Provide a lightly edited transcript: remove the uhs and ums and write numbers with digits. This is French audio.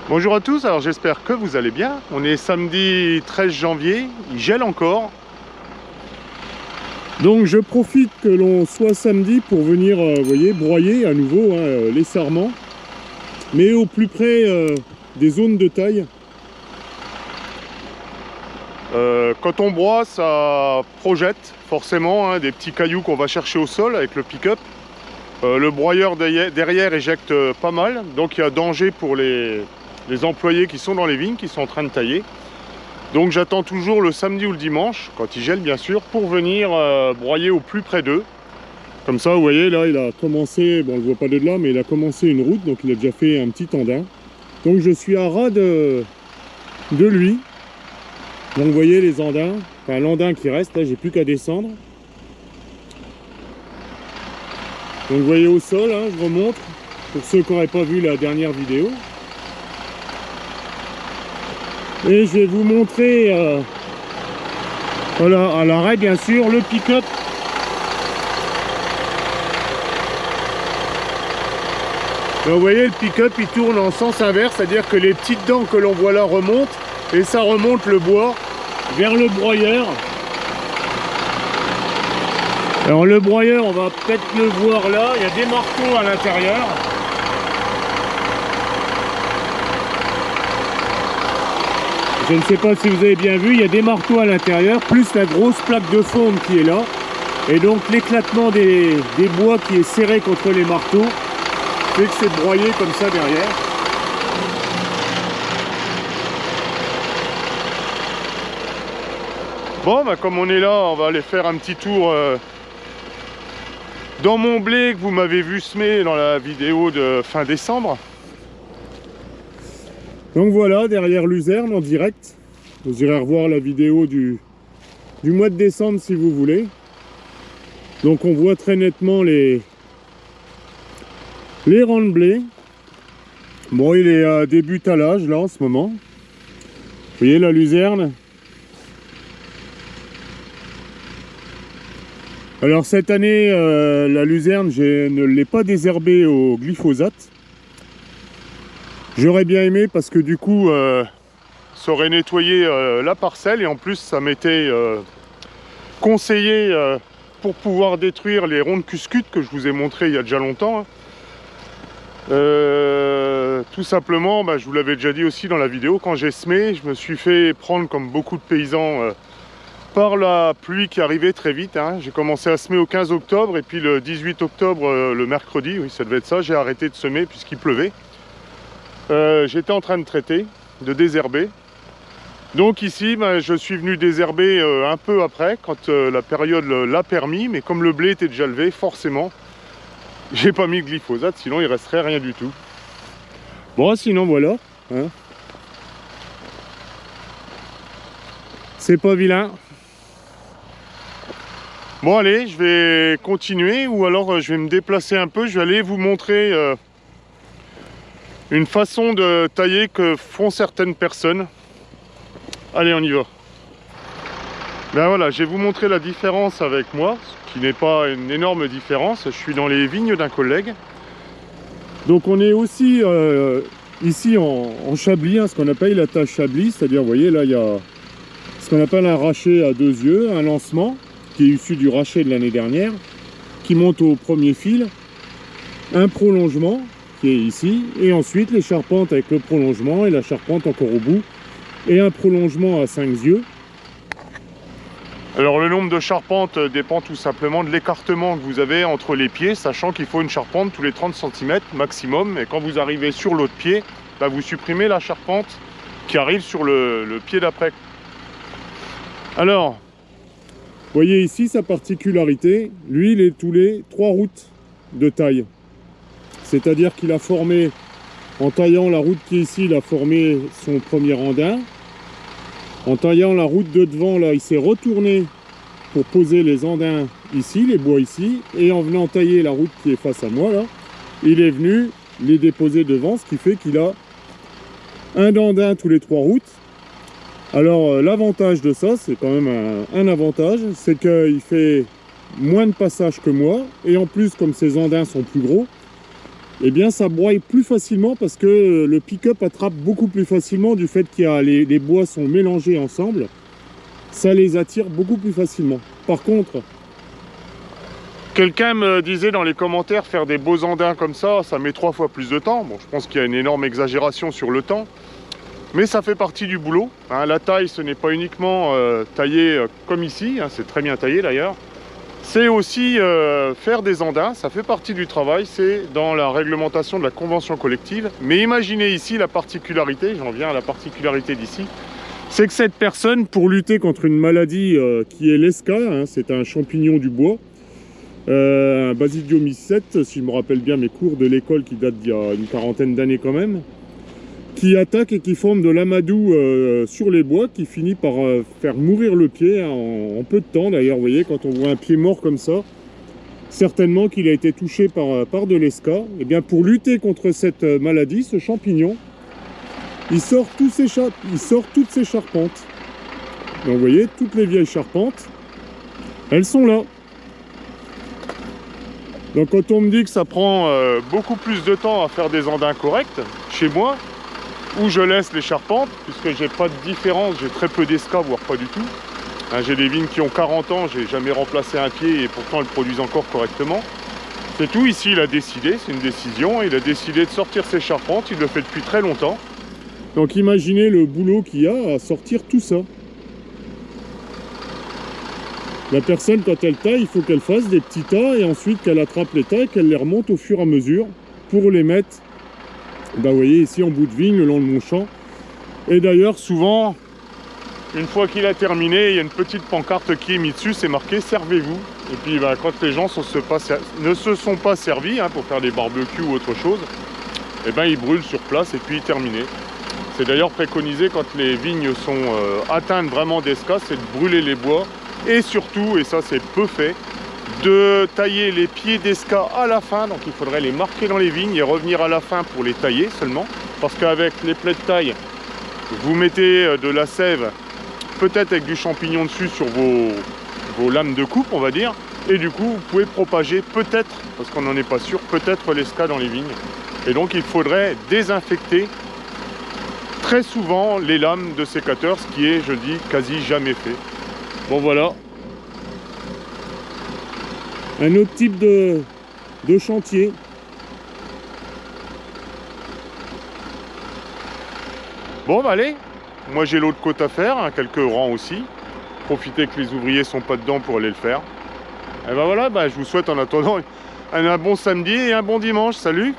Bonjour à tous, alors j'espère que vous allez bien. On est samedi 13 janvier, il gèle encore. Donc je profite que l'on soit samedi pour venir, vous voyez, broyer à nouveau les sarments. Mais au plus près des zones de taille. Quand on broie, ça projette forcément des petits cailloux qu'on va chercher au sol avec le pick-up. Le broyeur derrière éjecte pas mal, donc il y a danger pour les employés qui sont dans les vignes, qui sont en train de tailler. Donc j'attends toujours le samedi ou le dimanche, quand il gèle bien sûr, pour venir broyer au plus près d'eux. Comme ça, vous voyez, là, il a commencé, bon, on ne le voit pas de là, mais il a commencé une route, donc il a déjà fait un petit andin. Donc je suis à ras de lui. Donc vous voyez les andins, enfin l'andin qui reste, là, j'ai plus qu'à descendre. Donc vous voyez au sol, je remonte, pour ceux qui n'auraient pas vu la dernière vidéo. Et je vais vous montrer, voilà, à l'arrêt bien sûr, le pick-up. Vous voyez, le pick-up il tourne en sens inverse, c'est-à-dire que les petites dents que l'on voit là remontent, et ça remonte le bois vers le broyeur. Alors le broyeur, on va peut-être le voir là, il y a des marteaux à l'intérieur. Je ne sais pas si vous avez bien vu, il y a des marteaux à l'intérieur, plus la grosse plaque de fonte qui est là. Et donc l'éclatement des bois qui est serré contre les marteaux fait que c'est broyé comme ça derrière. Bon, bah, comme on est là, on va aller faire un petit tour dans mon blé que vous m'avez vu semer dans la vidéo de fin décembre. Donc voilà, derrière Luzerne en direct. Vous irez revoir la vidéo du mois de décembre si vous voulez. Donc on voit très nettement les rangs de blé. Bon, il est à début talage là en ce moment. Vous voyez la Luzerne. Alors cette année, la Luzerne, je ne l'ai pas désherbée au glyphosate. J'aurais bien aimé parce que du coup, ça aurait nettoyé la parcelle et en plus ça m'était conseillé pour pouvoir détruire les ronds de cuscute que je vous ai montré il y a déjà longtemps. Tout simplement, je vous l'avais déjà dit aussi dans la vidéo, quand j'ai semé, je me suis fait prendre comme beaucoup de paysans par la pluie qui arrivait très vite. J'ai commencé à semer au 15 octobre et puis le 18 octobre, le mercredi, oui ça devait être ça, j'ai arrêté de semer puisqu'il pleuvait. J'étais en train de traiter, de désherber. Donc ici, je suis venu désherber un peu après, quand la période l'a permis, mais comme le blé était déjà levé, forcément, j'ai pas mis glyphosate, sinon il resterait rien du tout. Bon, sinon voilà. C'est pas vilain. Bon allez, je vais continuer, ou alors je vais me déplacer un peu, je vais aller vous montrer une façon de tailler que font certaines personnes. Allez, on y va. Ben voilà, je vais vous montrer la différence avec moi, qui n'est pas une énorme différence. Je suis dans les vignes d'un collègue. Donc on est aussi ici en Chablis, ce qu'on appelle la tache Chablis, c'est-à-dire, vous voyez, là il y a ce qu'on appelle un rachet à deux yeux, un lancement, qui est issu du rachet de l'année dernière, qui monte au premier fil, un prolongement, qui est ici, et ensuite les charpentes avec le prolongement et la charpente encore au bout, et un prolongement à 5 yeux. Alors le nombre de charpentes dépend tout simplement de l'écartement que vous avez entre les pieds, sachant qu'il faut une charpente tous les 30 cm maximum, et quand vous arrivez sur l'autre pied, vous supprimez la charpente qui arrive sur le pied d'après. Alors, vous voyez ici sa particularité, lui il est tous les 3 routes de taille. C'est-à-dire qu'il a formé, en taillant la route qui est ici, il a formé son premier andin. En taillant la route de devant, là, il s'est retourné pour poser les andins ici, les bois ici. Et en venant tailler la route qui est face à moi, là, il est venu les déposer devant, ce qui fait qu'il a un andin tous les 3 routes. Alors, l'avantage de ça, c'est quand même un avantage, c'est qu'il fait moins de passages que moi. Et en plus, comme ses andins sont plus gros, eh bien ça broye plus facilement parce que le pick-up attrape beaucoup plus facilement du fait qu'il y a les bois sont mélangés ensemble. Ça les attire beaucoup plus facilement. Par contre, quelqu'un me disait dans les commentaires, faire des beaux andins comme ça met 3 fois plus de temps. Bon, je pense qu'il y a une énorme exagération sur le temps. Mais ça fait partie du boulot. Hein. La taille, ce n'est pas uniquement taillé comme ici, hein, c'est très bien taillé d'ailleurs. C'est aussi faire des andins, ça fait partie du travail, c'est dans la réglementation de la convention collective. Mais imaginez ici la particularité, j'en viens à la particularité d'ici, c'est que cette personne, pour lutter contre une maladie qui est l'esca, hein, c'est un champignon du bois, un basidiomycète, si je me rappelle bien mes cours de l'école qui datent d'il y a une quarantaine d'années quand même, qui attaque et qui forme de l'amadou sur les bois, qui finit par faire mourir le pied hein, en peu de temps. D'ailleurs, vous voyez, quand on voit un pied mort comme ça, certainement qu'il a été touché par de l'esca. Et bien, pour lutter contre cette maladie, ce champignon, il sort toutes ses charpentes. Donc, vous voyez, toutes les vieilles charpentes, elles sont là. Donc quand on me dit que ça prend beaucoup plus de temps à faire des andins corrects, chez moi, où je laisse les charpentes, puisque j'ai pas de différence, j'ai très peu d'esca, voire pas du tout. Hein, j'ai des vignes qui ont 40 ans, j'ai jamais remplacé un pied et pourtant elles produisent encore correctement. C'est tout, ici il a décidé, c'est une décision, il a décidé de sortir ses charpentes, il le fait depuis très longtemps. Donc imaginez le boulot qu'il y a à sortir tout ça. La personne, quand elle taille, il faut qu'elle fasse des petits tas et ensuite qu'elle attrape les tas et qu'elle les remonte au fur et à mesure pour les mettre, bah, vous voyez, ici en bout de vigne, le long de mon champ. Et d'ailleurs, souvent, une fois qu'il a terminé, il y a une petite pancarte qui est mise dessus, c'est marqué « Servez-vous ». Et puis, bah, quand les gens ne se sont pas servis hein, pour faire des barbecues ou autre chose, et ben ils brûlent sur place et puis terminé. C'est d'ailleurs préconisé quand les vignes sont atteintes vraiment d'esca, c'est de brûler les bois. Et surtout, et ça c'est peu fait, de tailler les pieds d'esca à la fin. Donc il faudrait les marquer dans les vignes et revenir à la fin pour les tailler seulement. Parce qu'avec les plaies de taille, vous mettez de la sève, peut-être avec du champignon dessus sur vos lames de coupe, on va dire. Et du coup, vous pouvez propager peut-être, parce qu'on n'en est pas sûr, peut-être l'esca dans les vignes. Et donc il faudrait désinfecter très souvent les lames de sécateur, ce qui est, je dis, quasi jamais fait. Bon voilà. Un autre type de chantier. Bon bah allez, moi j'ai l'autre côte à faire, hein, quelques rangs aussi. Profitez que les ouvriers sont pas dedans pour aller le faire. Et ben voilà, je vous souhaite en attendant un bon samedi et un bon dimanche. Salut!